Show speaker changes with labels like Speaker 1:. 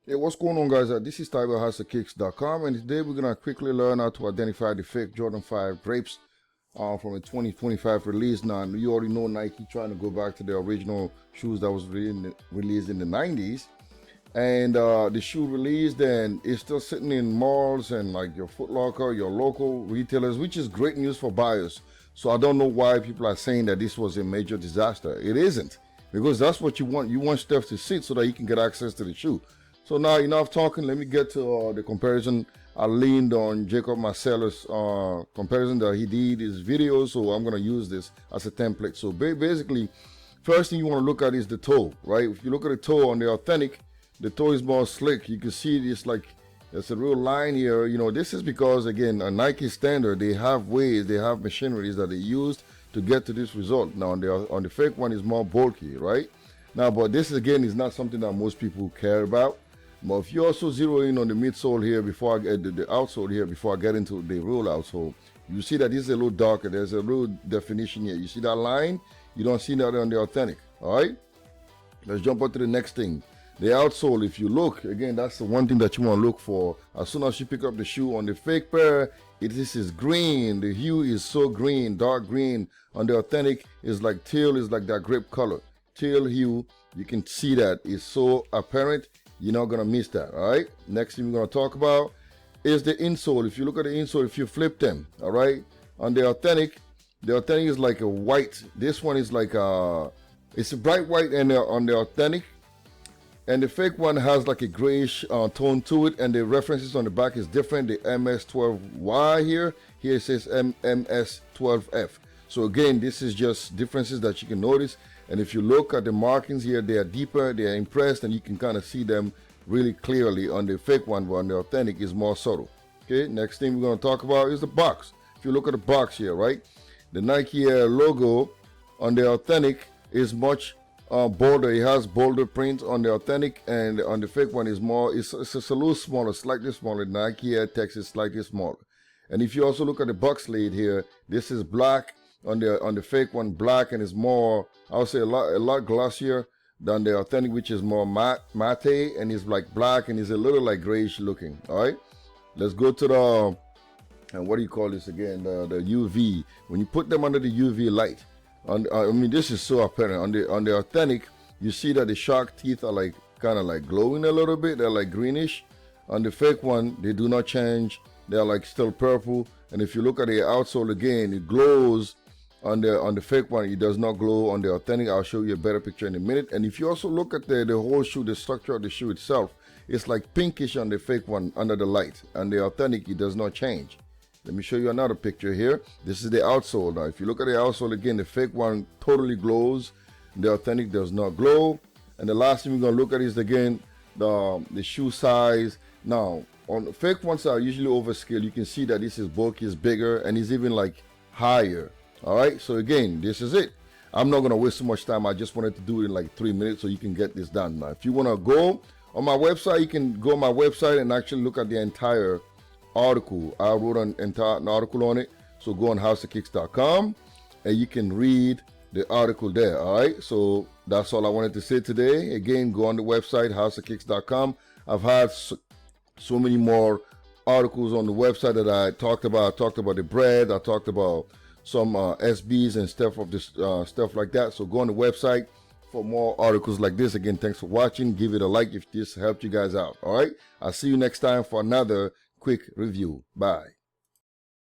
Speaker 1: Hey, what's going on, guys? This is TigerHustleKicks.com, and today we're gonna quickly learn how to identify the fake Jordan 5 Grapes from a 2025 release. Now, you already know Nike trying to go back to the original shoes that was released in the 90s, and the shoe released and it's still sitting in malls and like your Foot Locker, your local retailers, which is great news for buyers. So I don't know why people are saying that this was a major disaster. It isn't, because that's what you want. You want stuff to sit so that you can get access to the shoe. So now enough talking, let me get to the comparison. I leaned on Jacob Marcello's comparison that he did his video, so I'm gonna use this as a template. So basically, first thing you wanna look at is the toe, right? If you look at the toe on the authentic, the toe is more slick. You can see it's like, there's a real line here. You know, this is because, again, a Nike standard, they have ways, they have machineries that they used to get to this result. Now on the fake one is more bulky, right? Now, but this again is not something that most people care about. But if you also zero in on the midsole here before I get the outsole here before I get into the real outsole, you see that this is a little darker. There's a real definition here. You see that line? You don't see that on the authentic. All right. Let's jump on to the next thing. The outsole. If you look again, that's the one thing that you want to look for. As soon as you pick up the shoe on the fake pair, this is green. The hue is so green, dark green. On the authentic, is like teal. Is like that grape color, teal hue. You can see that it's so apparent. You're not gonna miss that. All right, next thing we're gonna talk about is the insole. If you look at the insole, if you flip them, all right, on the authentic is like a white. This one is like it's a bright white, and on the authentic, and the fake one has like a grayish tone to it, and the references on the back is different. The MS12Y here it says MS12F. So again, this is just differences that you can notice. And if you look at the markings here, they are deeper, they are impressed, and you can kind of see them really clearly on the fake one, but on the authentic is more subtle. Okay, next thing we're going to talk about is the box. If you look at the box here, right, the Nike logo on the authentic is much bolder. It has bolder print on the authentic, and on the fake one is more, it's a little smaller, slightly smaller. Nike Air text is slightly smaller. And if you also look at the box lid here, this is black. On the fake one, black, and it's more, I would say a lot glossier than the authentic, which is more matte, and it's like black, and it's a little like grayish looking. All right, let's go to the and what do you call this again? The UV. When you put them under the UV light, I mean, this is so apparent. On the authentic, you see that the shark teeth are like kind of like glowing a little bit. They're like greenish. On the fake one, they do not change. They're like still purple. And if you look at the outsole again, it glows. On the fake one, it does not glow. On the authentic, I'll show you a better picture in a minute. And if you also look at the whole shoe, the structure of the shoe itself, it's like pinkish on the fake one under the light. And the authentic, it does not change. Let me show you another picture here. This is the outsole. Now, if you look at the outsole again, the fake one totally glows. The authentic does not glow. And the last thing we're gonna look at is again the shoe size. Now, on the fake ones are usually overscale. You can see that this is bulky, is bigger, and it's even like higher. All right, so again, this is it. I'm not gonna waste so much time. I just wanted to do it in like 3 minutes so you can get this done. Now, if you wanna go on my website, you can go on my website and actually look at the entire article. I wrote an entire article on it. So go on houseofkicks.com and you can read the article there. All right, so that's all I wanted to say today. Again, go on the website, houseofkicks.com. I've had so many more articles on the website that I talked about. I talked about the bread. I talked about some SBs and stuff of this stuff like that. So go on the website for more articles like this. Again, thanks for watching. Give it a like if this helped you guys out. All right, I'll see you next time for another quick review. Bye.